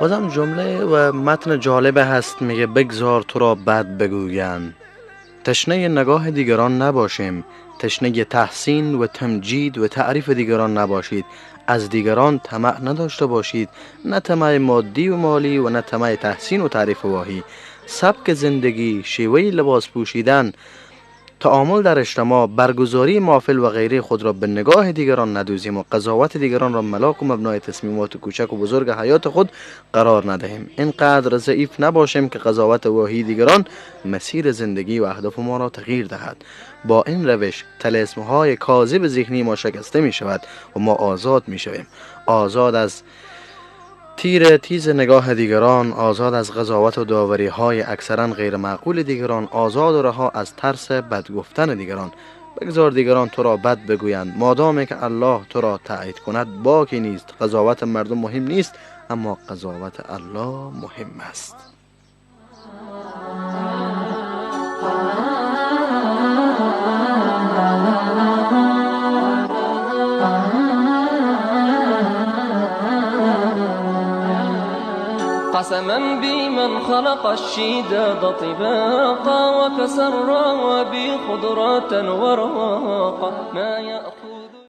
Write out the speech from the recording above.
بازم جمله و متن جالب هست، میگه بگذار تو را بد بگویند. تشنه نگاه دیگران نباشیم، تشنه تحسین و تمجید و تعریف دیگران نباشید. از دیگران طمع نداشته باشید، نه طمع مادی و مالی و نه طمع تحسین و تعریف واهی. سبک زندگی، شیوه لباس پوشیدن، تعامل در اجتماع، برگزاری محافل و غیره خود را به نگاه دیگران ندوزیم و قضاوت دیگران را ملاک و مبنای تصمیمات کوچک و بزرگ حیات خود قرار ندهیم. اینقدر ضعیف نباشیم که قضاوت واهی دیگران مسیر زندگی و اهداف ما را تغییر دهد. با این روش طلسم‌های کاذب ذهنی ما شکسته می شود و ما آزاد می شویم. آزاد از تیر تیز نگاه دیگران، آزاد از قضاوت و داوری های اکثرا غیر معقول دیگران، آزاد و رها از ترس بد گفتن دیگران. بگذار دیگران تو را بد بگویند، مادامی که الله تو را تایید کند باکی نیست. قضاوت مردم مهم نیست، اما قضاوت الله مهم است. قسما بمن خلق الشداد طباقا وكسر بي خضرة ورواقا ما يأخذ